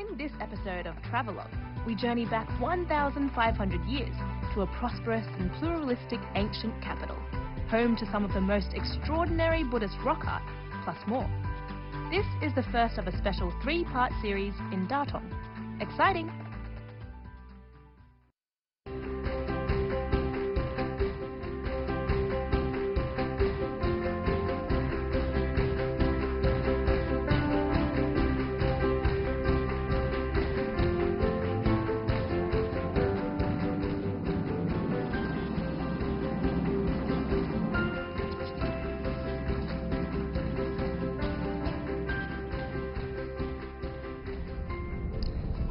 In this episode of Travelogue, we journey back 1,500 years to a prosperous and pluralistic ancient capital, home to some of the most extraordinary Buddhist rock art, plus more. This is the first of a special 3-part series in Datong. Exciting!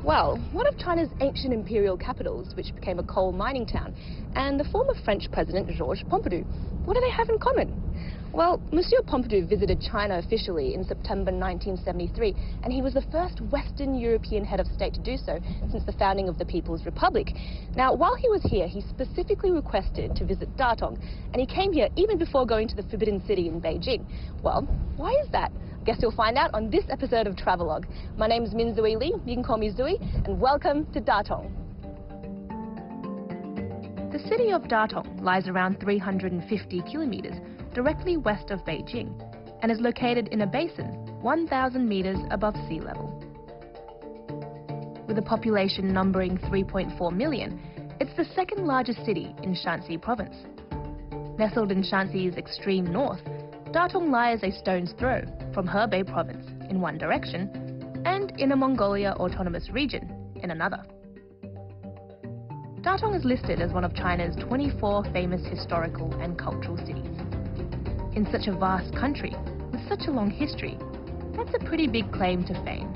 Well, one of China's ancient imperial capitals, which became a coal mining town, and the former French president Georges Pompidou, what do they have in common? Well, Monsieur Pompidou visited China officially in September 1973, and he was the first Western European head of state to do so since the founding of the People's Republic. Now, while he was here, he specifically requested to visit Datong, and he came here even before going to the Forbidden City in Beijing. Well, why is that? Guess you'll find out on this episode of Travelogue. My name is Min-Zhui Lee, you can call me Zhui, and welcome to Datong. The city of Datong lies around 350 kilometers directly west of Beijing and is located in a basin 1,000 meters above sea level. With a population numbering 3.4 million, it's the second largest city in Shanxi province. Nestled in Shanxi's extreme north, Datong lies a stone's throw from Hebei province in one direction and Inner Mongolia Autonomous Region in another. Datong is listed as one of China's 24 famous historical and cultural cities. In such a vast country with such a long history, that's a pretty big claim to fame.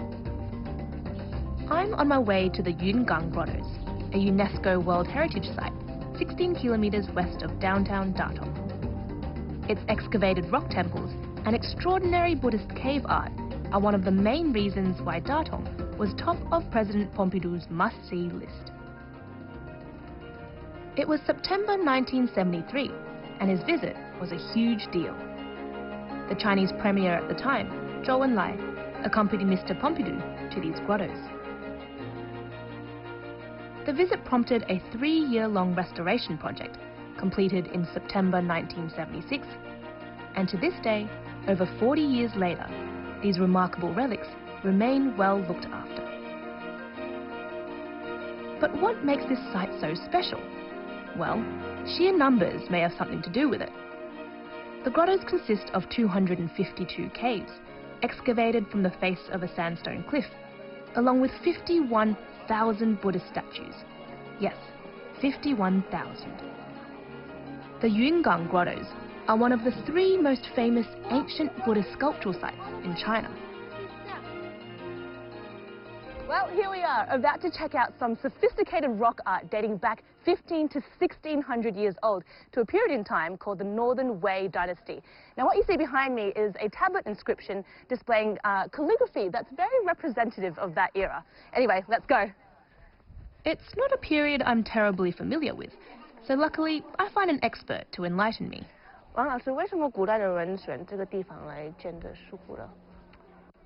I'm on my way to the Chenguang grottoes, a UNESCO World Heritage Site 16 kilometers west of downtown Datong. Its excavated rock temples and extraordinary Buddhist cave art are one of the main reasons why Datong was top of President Pompidou's must-see list. It was September 1973, and his visit was a huge deal. The Chinese premier at the time, Zhou Enlai, accompanied Mr. Pompidou to these grottoes. The visit prompted a 3-year-long restoration project completed in September 1976, and to this day, over 40 years later, these remarkable relics remain well looked after. But what makes this site so special? Well, sheer numbers may have something to do with it. The grottoes consist of 252 caves, excavated from the face of a sandstone cliff, along with 51,000 Buddhist statues. Yes, 51,000. The Chenguang grottoes are one of the 3 most famous ancient Buddhist sculptural sites in China. Well, here we are, about to check out some sophisticated rock art dating back 15 to 1600 years old to a period in time called the Northern Wei Dynasty. Now, what you see behind me is a tablet inscription displaying calligraphy that's very representative of that era. Anyway, let's go. It's not a period I'm terribly familiar with, so luckily I find an expert to enlighten me. 王老师，为什么古代的人选这个地方来建的石窟呢？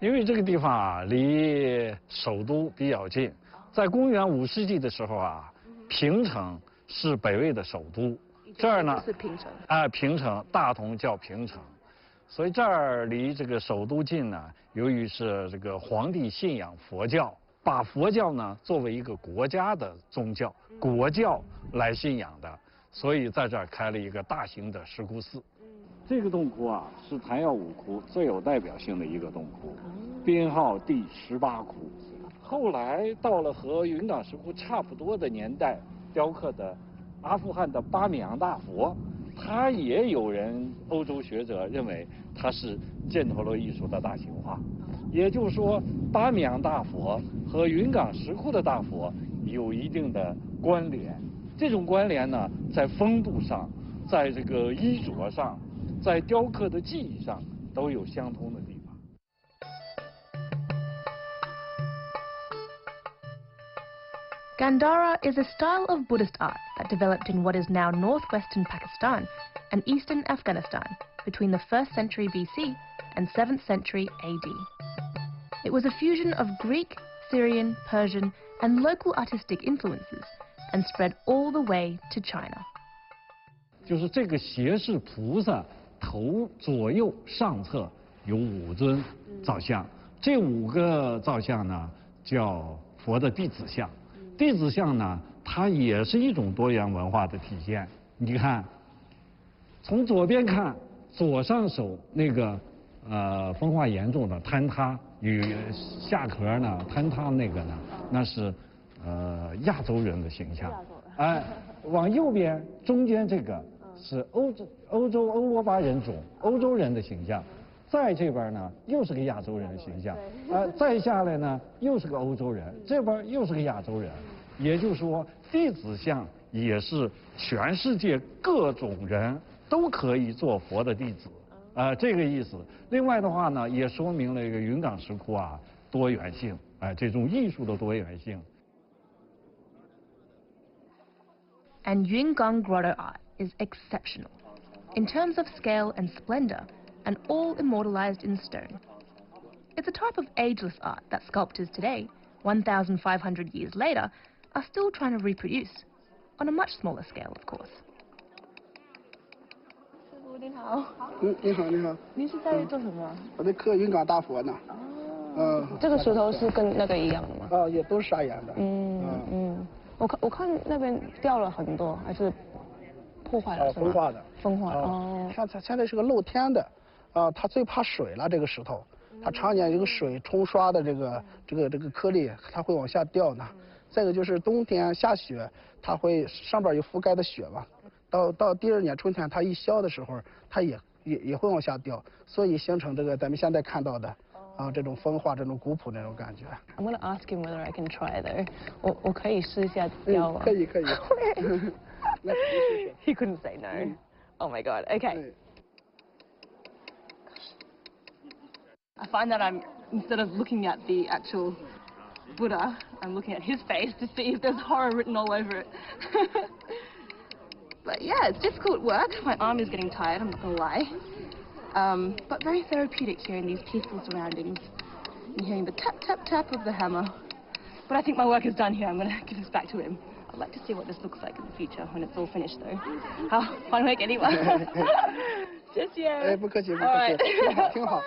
因为这个地方啊，离首都比较近。在公元5世纪的时候啊，平城是北魏的首都，这儿呢是平城。平城，大同叫平城，所以这儿离这个首都近呢。由于是这个皇帝信仰佛教，把佛教呢作为一个国家的宗教、国教来信仰的。 所以在这儿开了一个大型的石窟寺。这个洞窟啊，是昙曜五窟最有代表性的一个洞窟，编号第18窟。后来到了和云冈石窟差不多的年代，雕刻的阿富汗的巴米扬大佛，它也有人欧洲学者认为它是犍陀罗艺术的大型化。也就是说，巴米扬大佛和云冈石窟的大佛有一定的关联。 这种关联呢，在风度上，在这个衣着上，在雕刻的技艺上都有相通的地方。Gandhara is a style of Buddhist art that developed in what is now northwestern Pakistan and eastern Afghanistan between the 1st century BC and 7th century AD. It was a fusion of Greek, Syrian, Persian, and local artistic influences, and spread all the way to China. 就是这个胁侍菩萨头左右上侧有5尊造像，这5个造像呢叫佛的弟子像。弟子像呢，它也是一种多元文化的体现。你看，从左边看，左上手那个风化严重的坍塌与下壳呢坍塌那个呢，那是亚洲人的形象。哎，往右边中间这个是欧罗巴人种欧洲人的形象，在这边呢又是个亚洲人的形象，再下来呢又是个欧洲人，这边又是个亚洲人。也就是说，弟子像也是全世界各种人都可以做佛的弟子，这个意思。另外的话呢，也说明了一个云冈石窟啊多元性，这种艺术的多元性。And Yungang grotto art is exceptional in terms of scale and splendor, and all immortalized in stone. It's a type of ageless art that sculptors today, 1,500 years later, are still trying to reproduce, on a much smaller scale, of course. 师傅您好。你好，你好。您是在做什么？我在刻云冈大佛呢。这个石头是跟那个一样的吗？也都是砂岩的。我看那边掉了很多，还是破坏了是吗？风化的。风化。它现在是个露天的，它最怕水了这个石头，它常年这个水冲刷的这个颗粒，它会往下掉呢。再一个就是冬天下雪，它会上边有覆盖的雪嘛，到第2年春天它一消的时候，它也会往下掉，所以形成这个咱们现在看到的这种风化、这种古朴那种感觉。I'm gonna ask him whether I can try though. 我可以试一下雕吗？可以。He couldn't say no. Oh my god. Okay. I find that instead of looking at the actual Buddha, I'm looking at his face to see if there's horror written all over it. But yeah, it's difficult work. My arm is getting tired, I'm not gonna lie. But very therapeutic here in these peaceful surroundings. I'm hearing the tap, tap, tap of the hammer. But I think my work is done here. I'm gonna give this back to him. I'd like to see what this looks like in the future when it's all finished though. 好，还回给你吧。谢谢。不客气，挺好。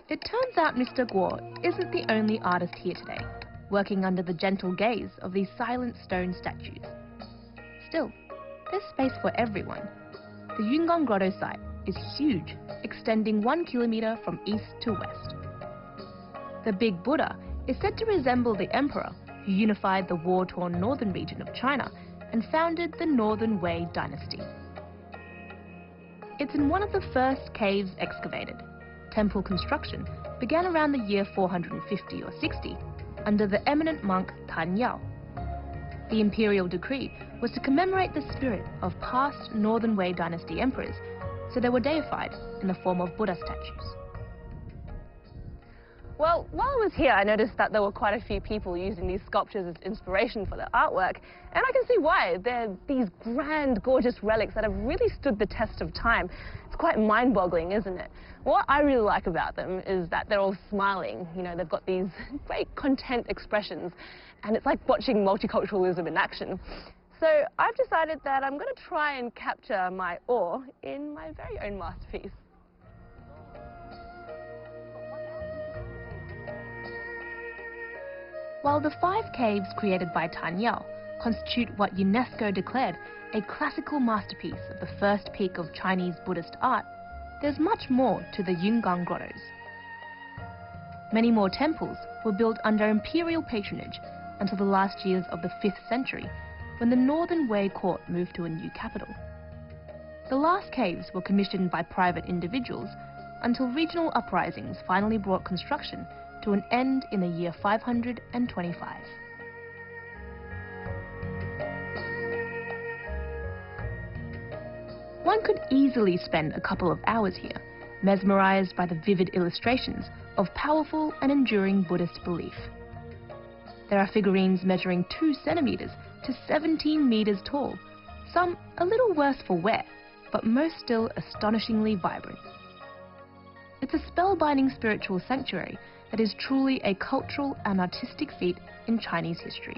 It turns out Mr. Guo isn't the only artist here today, working under the gentle gaze of these silent stone statues. Still, there's space for everyone. The Yungang Grotto site is huge, extending 1 kilometer from east to west. The Big Buddha is said to resemble the emperor who unified the war-torn northern region of China and founded the Northern Wei dynasty. It's in one of the first caves excavated. Temple construction began around the year 450 or 60 under the eminent monk Tan Yao. The imperial decree was to commemorate the spirit of past Northern Wei dynasty emperors, so they were deified in the form of Buddha statues. Well, while I was here, I noticed that there were quite a few people using these sculptures as inspiration for their artwork, and I can see why. They're these grand, gorgeous relics that have really stood the test of time. It's quite mind-boggling, isn't it? What I really like about them is that they're all smiling. You know, they've got these great content expressions, and it's like watching multiculturalism in action. So I've decided that I'm going to try and capture my awe in my very own masterpiece. While the 5 caves created by Tan Yao constitute what UNESCO declared a classical masterpiece of the first peak of Chinese Buddhist art, there's much more to the Yungang grottos. Many more temples were built under imperial patronage until the last years of the 5th century, when the Northern Wei court moved to a new capital. The last caves were commissioned by private individuals until regional uprisings finally brought construction to an end in the year 525. One could easily spend a couple of hours here, mesmerized by the vivid illustrations of powerful and enduring Buddhist belief. There are figurines measuring 2 centimeters to 17 meters tall, some a little worse for wear, but most still astonishingly vibrant. It's a spellbinding spiritual sanctuary that is truly a cultural and artistic feat in Chinese history.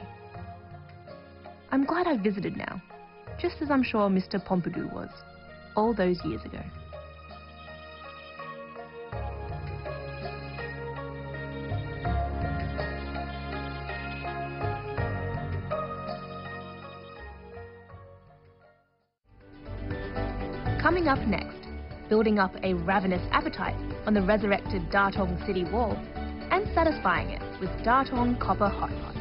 I'm glad I visited now, just as I'm sure Mr. Pompidou was, all those years ago. Coming up next, building up a ravenous appetite on the resurrected Datong city wall and satisfying it with Datong copper hot pot.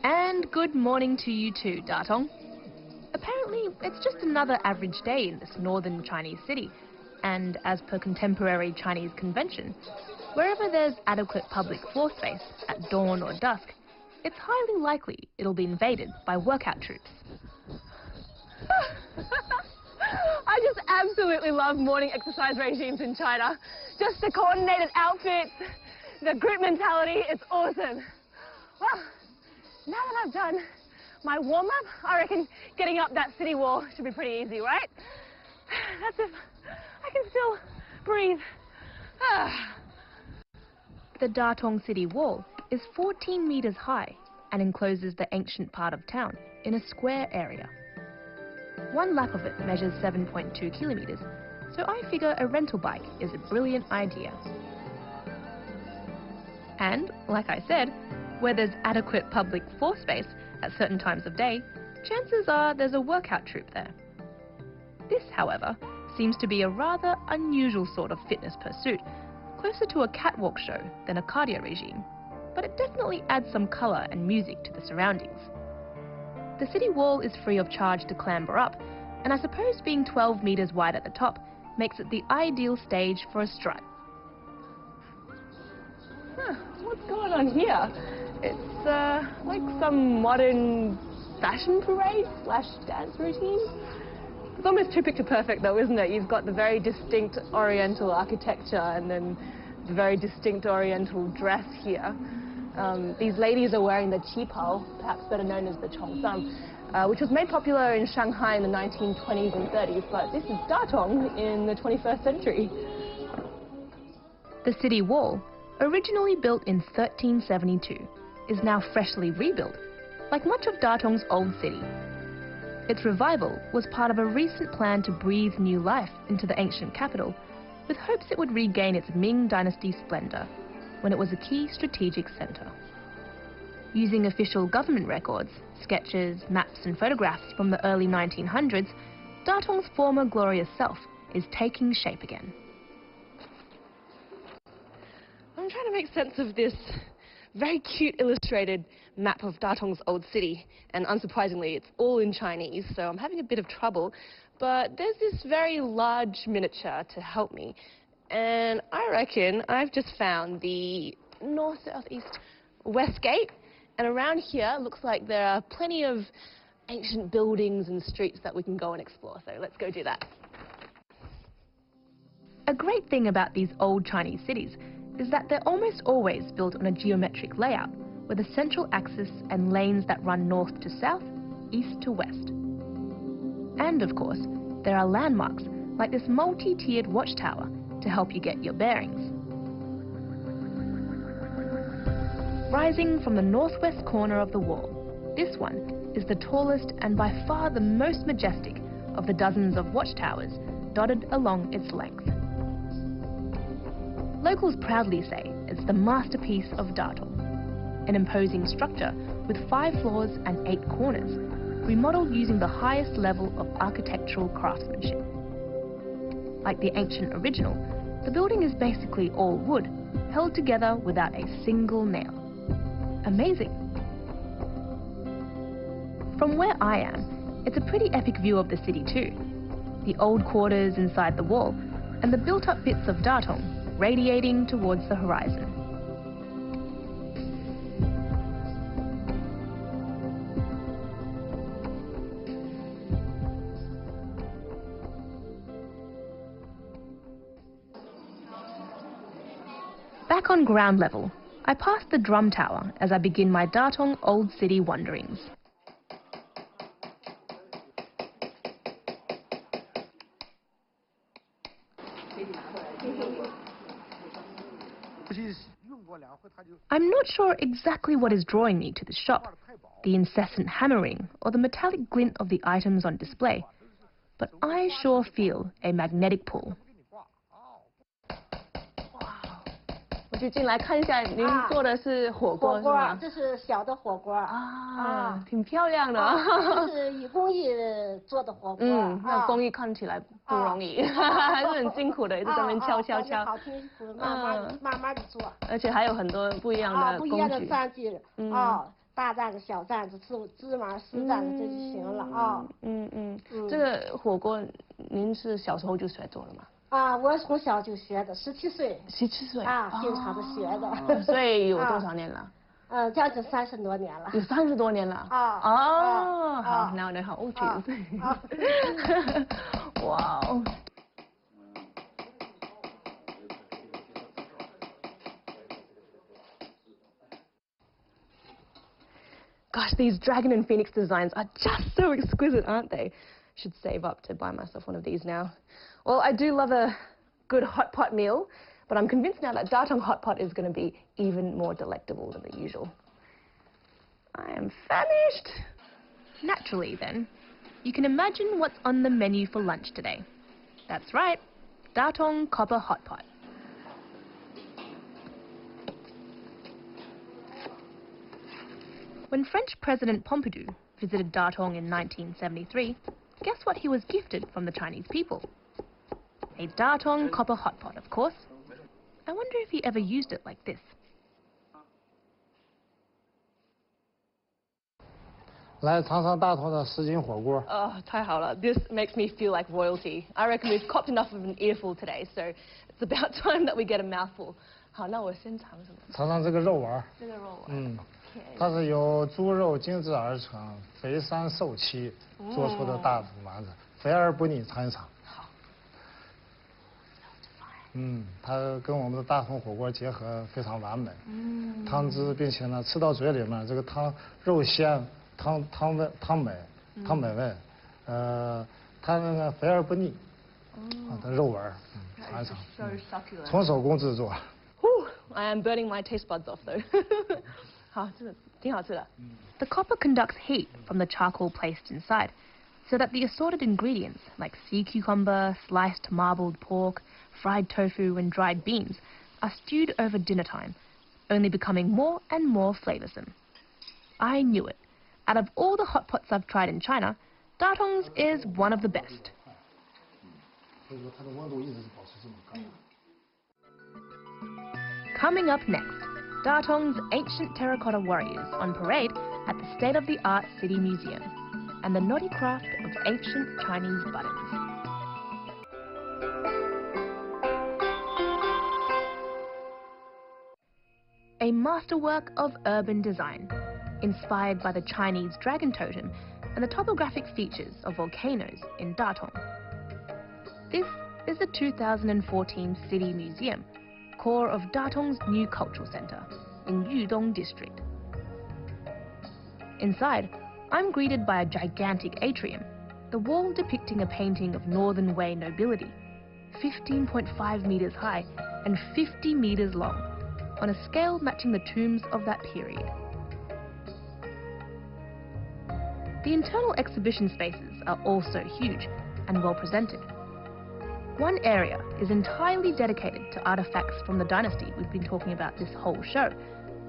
And good morning to you too, Datong. Apparently, it's just another average day in this northern Chinese city, and as per contemporary Chinese convention, wherever there's adequate public floor space at dawn or dusk, it's highly likely it'll be invaded by workout troops. I just absolutely love morning exercise regimes in China. Just the coordinated outfits, the group mentality, it's awesome. Well, now that I've done my warm-up, I reckon getting up that city wall should be pretty easy, right? That's if I can still breathe. The Datong city wall is 14 meters high and encloses the ancient part of town in a square area. One lap of it measures 7.2 kilometers, so I figure a rental bike is a brilliant idea. And, like I said, where there's adequate public floor space at certain times of day, chances are there's a workout troop there. This, however, seems to be a rather unusual sort of fitness pursuit, closer to a catwalk show than a cardio regime, but it definitely adds some colour and music to the surroundings. The city wall is free of charge to clamber up, and I suppose being 12 meters wide at the top makes it the ideal stage for a strut. What's going on here? It's like some modern fashion parade / dance routine. It's almost too picture perfect though, isn't it? You've got the very distinct Oriental architecture and then the very distinct Oriental dress here. These ladies are wearing the qipao, perhaps better known as the Chongsan, which was made popular in Shanghai in the 1920s and 30s, but this is Datong in the 21st century. The city wall, originally built in 1372, is now freshly rebuilt, like much of Datong's old city. Its revival was part of a recent plan to breathe new life into the ancient capital, with hopes it would regain its Ming Dynasty splendor, when it was a key strategic center. Using official government records, sketches, maps and photographs from the early 1900s, Datong's former glorious self is taking shape again. I'm trying to make sense of this very cute illustrated map of Datong's old city, and unsurprisingly it's all in Chinese, so I'm having a bit of trouble, but there's this very large miniature to help me, and I reckon I've just found the north, south, east, west gate, and around here looks like there are plenty of ancient buildings and streets that we can go and explore, so let's go do that. A great thing about these old Chinese cities is that they're almost always built on a geometric layout, with a central axis and lanes that run north to south, east to west. And of course, there are landmarks like this multi-tiered watchtower to help you get your bearings. Rising from the northwest corner of the wall, this one is the tallest and by far the most majestic of the dozens of watchtowers dotted along its length. Locals proudly say it's the masterpiece of Datong, an imposing structure with 5 floors and 8 corners, remodeled using the highest level of architectural craftsmanship. Like the ancient original, the building is basically all wood, held together without a single nail. Amazing! From where I am, it's a pretty epic view of the city too. The old quarters inside the wall, and the built-up bits of Datong radiating towards the horizon. Back on ground level, I pass the drum tower as I begin my Datong Old City wanderings. I'm not sure exactly what is drawing me to the shop, the incessant hammering or the metallic glint of the items on display, but I sure feel a magnetic pull. 我就进来看一下，您做的是火锅是吗？这是小的火锅挺漂亮的。这是以工艺做的火锅。那工艺看起来不容易，还是很辛苦的，一直在那边敲。好辛苦，慢慢的做。而且还有很多不一样的工具。不一样的蘸具大蘸子、小蘸子、芝麻丝蘸子这就行了这个火锅您是小时候就学做了吗？我从小就学的，17岁。17岁经常的学的。所以有多少年了？将近30多年了。有30多年了。好，now I know how old she is. Wow. Gosh, these dragon and phoenix designs are just so exquisite, aren't they? Should save up to buy myself one of these now. Well, I do love a good hot pot meal, but I'm convinced now that Datong hot pot is going to be even more delectable than the usual. I am famished. Naturally, then, you can imagine what's on the menu for lunch today. That's right, Datong copper hot pot. When French President Pompidou visited Datong in 1973, guess what he was gifted from the Chinese people? A Datong copper hot pot, of course. I wonder if he ever used it like this. 来尝尝大同的什锦火锅。太好了 This makes me feel like royalty. I reckon we've copped enough of an earful today, so it's about time that we get a mouthful. 好，那我先尝什么？尝尝这个肉丸。这个肉丸。它是由猪肉精制而成，肥膻瘦期做出的大丸子，肥而不腻，尝一尝。好。它跟我们的大同火锅结合非常完美。汤汁，并且呢，吃到嘴里面，这个汤肉鲜，汤美味，它那个肥而不腻。它肉丸，尝一尝。从手工制作。I am burning my taste buds off though. 好，这个挺好吃的。The copper conducts heat from the charcoal placed inside, so that the assorted ingredients like sea cucumber, sliced marbled pork, fried tofu and dried beans are stewed over dinner time, only becoming more and more flavoursome. I knew it. Out of all the hot pots I've tried in China, Datong's is one of the best. Coming up next, Datong's ancient terracotta warriors on parade at the state-of-the-art City Museum and the knotty craft of ancient Chinese buttons. A masterwork of urban design, inspired by the Chinese dragon totem and the topographic features of volcanoes in Datong. This is the 2014 City Museum, core of Datong's new cultural centre in Yudong district. Inside, I'm greeted by a gigantic atrium, the wall depicting a painting of Northern Wei nobility, 15.5 metres high and 50 metres long, on a scale matching the tombs of that period. The internal exhibition spaces are also huge and well presented. One area is entirely dedicated to artifacts from the dynasty we've been talking about this whole show,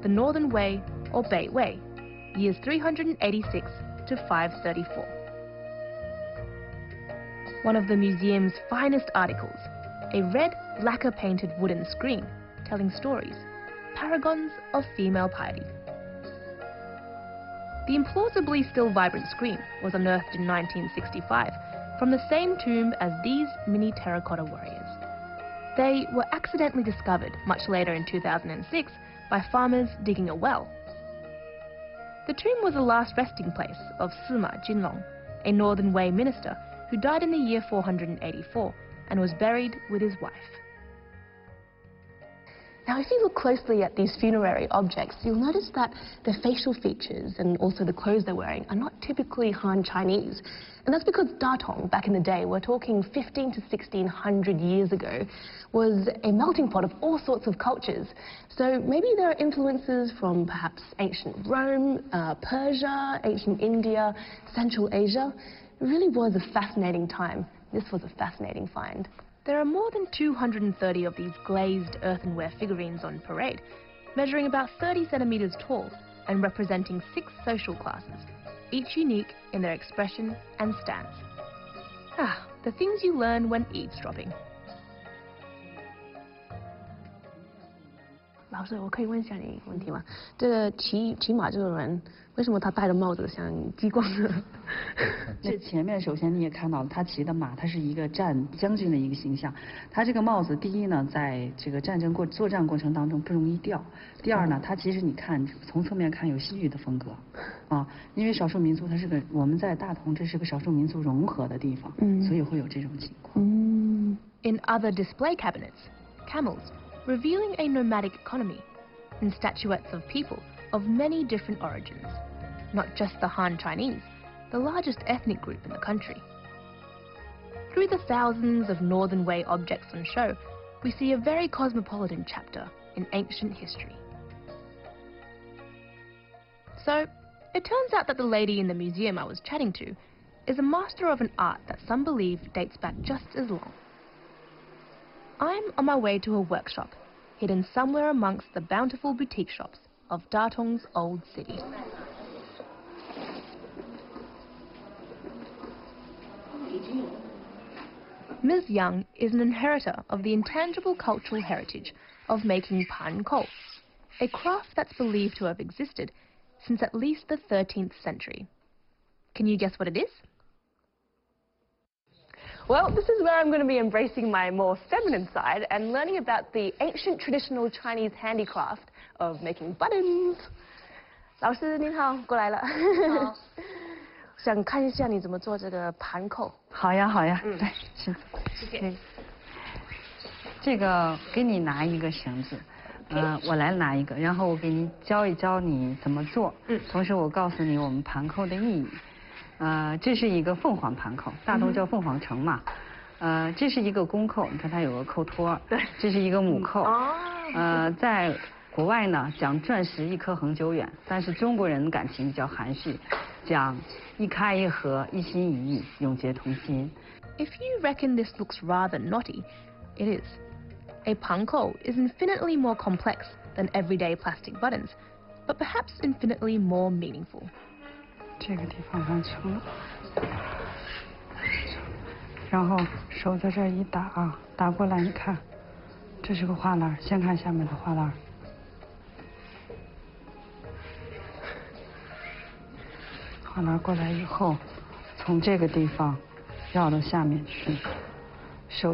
the Northern Wei or Bei Wei, years 386 to 534. One of the museum's finest articles, a red lacquer-painted wooden screen telling stories, paragons of female piety. The implausibly still vibrant screen was unearthed in 1965 from the same tomb as these mini terracotta warriors. They were accidentally discovered much later in 2006 by farmers digging a well. The tomb was the last resting place of Sima Jinlong, a Northern Wei minister who died in the year 484 and was buried with his wife. Now, if you look closely at these funerary objects, you'll notice that their facial features and also the clothes they're wearing are not typically Han Chinese. And that's because Datong, back in the day, we're talking 15 to 1600 years ago, was a melting pot of all sorts of cultures. So maybe there are influences from perhaps ancient Rome, Persia, ancient India, Central Asia. It really was a fascinating time. This was a fascinating find. There are more than 230 of these glazed earthenware figurines on parade, measuring about 30 centimeters tall and representing 6 social classes, each unique in their expression and stance. Ah, the things you learn when eavesdropping. 老师，我可以问一下你一个问题吗？这个骑马这个人，为什么他戴的帽子像激光的？这前面首先你也看到了，他骑的马，他是一个将军的一个形象。他这个帽子，第一呢，在这个作战过程当中不容易掉；第二呢，它其实你看从侧面看有西域的风格，啊，因为少数民族它是个我们在大同这是个少数民族融合的地方，所以会有这种情况。In other display cabinets, camels, revealing a nomadic economy, and statuettes of people of many different origins, not just the Han Chinese, the largest ethnic group in the country. Through the thousands of Northern Way objects on show, we see a very cosmopolitan chapter in ancient history. So, it turns out that the lady in the museum I was chatting to is a master of an art that some believe dates back just as long. I'm on my way to a workshop, hidden somewhere amongst the bountiful boutique shops of Datong's old city. Ms. Young is an inheritor of the intangible cultural heritage of making pan ko, a craft that's believed to have existed since at least the 13th century. Can you guess what it is? Well, this is where I'm going to be embracing my more feminine side and learning about the ancient traditional Chinese handicraft of making buttons. 老师您好，过来了。好。想看一下你怎么做这个盘扣。好呀，好呀，来，请。谢谢。这个给你拿一个绳子，我来拿一个，然后我给你教一教你怎么做。同时我告诉你我们盘扣的意义。这是一个凤凰盘扣，大同叫凤凰城嘛。这是一个公扣，你看它有个扣托。对。这是一个母扣。在国外呢，讲钻石一颗恒久远，但是中国人感情比较含蓄，讲一开一合，一心一意，永结同心。If you reckon this looks rather knotty, it is. A panko is infinitely more complex than everyday plastic buttons, but perhaps infinitely more meaningful. 这个地方完成了，然后手在这儿一打啊，打过来，你看，这是个花篮，先看下面的花篮。花篮过来以后，从这个地方绕到下面去，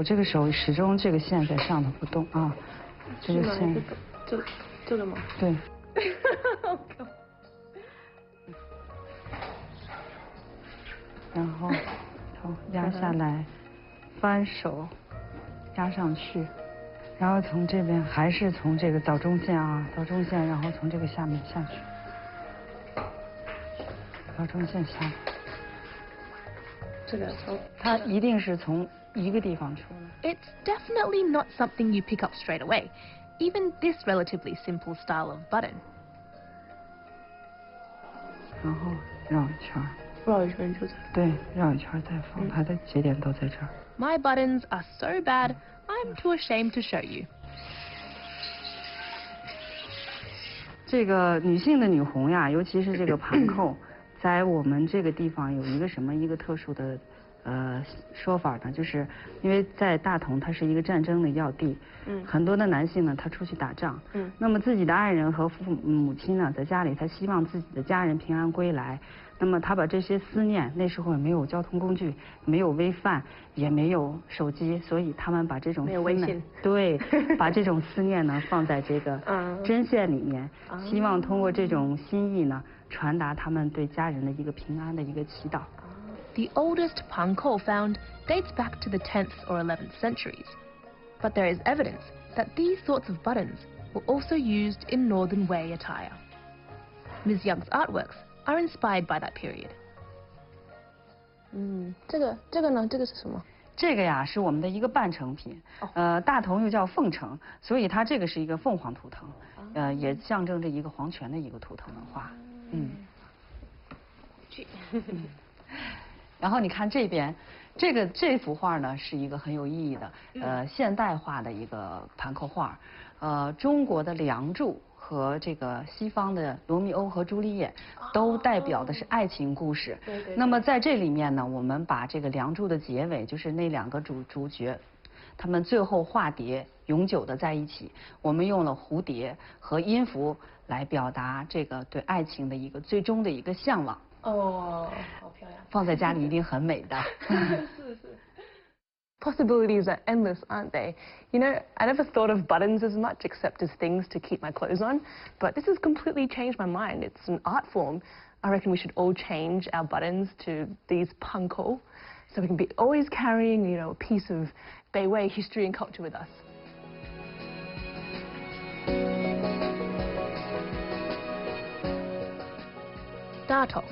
这个手始终这个线在上头不动啊，这个线，这个吗？对。然后头压下来，翻手压上去，然后从这边还是从这个早中线啊，早中线，然后从这个下面下去，早中线下来。这个它一定是从一个地方出来。It's definitely not something you pick up straight away, even this relatively simple style of button. 然后绕一圈。绕一圈就在。对，绕一圈再放，它的节点都在这儿。My buttons are so bad, I'm too ashamed to show you. 这个女性的女红呀，尤其是这个盘扣，在我们这个地方有一个特殊的说法呢，就是因为在大同它是一个战争的要地，很多的男性呢他出去打仗，那么自己的爱人和母亲呢在家里，他希望自己的家人平安归来，那么他把这些思念，那时候也没有交通工具，没有微饭，也没有手机，所以他们把这种思念，对，把这种思念呢放在这个针线里面，希望通过这种心意呢传达他们对家人的一个平安的一个祈祷。The oldest panko found dates back to the 10th or 11th centuries, but there is evidence that these sorts of buttons were also used in Northern Wei attire. Ms. Young's artworks are inspired by that period. 这个呢？这个是什么？这个呀是我们的一个半成品，大同又叫凤城，所以它这个是一个凤凰图腾，也象征着一个皇权的一个图腾文化。然后你看这边，这幅画呢是一个很有意义的，现代化的一个盘扣画，中国的《梁祝》和这个西方的《罗密欧和朱丽叶》都代表的是爱情故事。那么在这里面呢，我们把这个《梁祝》的结尾，就是那两个主角，他们最后化蝶，永久的在一起。我们用了蝴蝶和音符来表达这个对爱情的一个最终的一个向往。哦，好漂亮！放在家里一定很美的。Possibilities are endless, aren't they? You know, I never thought of buttons as much except as things to keep my clothes on, but this has completely changed my mind. It's an art form. I reckon we should all change our buttons to these panko, so we can be always carrying, you know, a piece of Beiwei history and culture with us. Datong,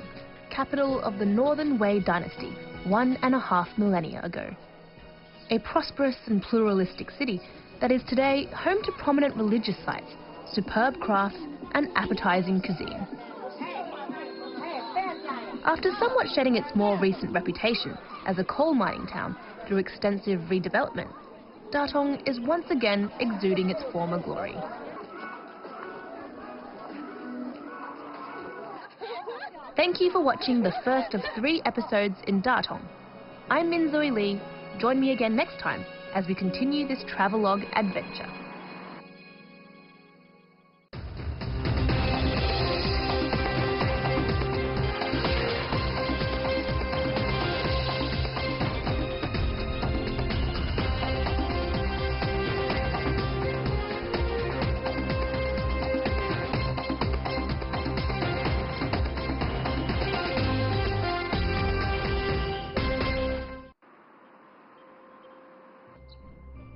capital of the Northern Wei dynasty 1.5 millennia ago. A prosperous and pluralistic city that is today home to prominent religious sites, superb crafts and appetizing cuisine. After somewhat shedding its more recent reputation as a coal mining town through extensive redevelopment, Datong is once again exuding its former glory. Thank you for watching the first of 3 episodes in Datong. I'm Min-Zhui Lee. Join me again next time as we continue this travelogue adventure.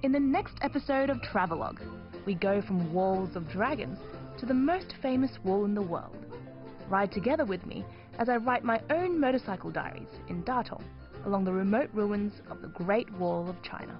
In the next episode of Travelogue, we go from walls of dragons to the most famous wall in the world. Ride together with me as I write my own motorcycle diaries in Datong along the remote ruins of the Great Wall of China.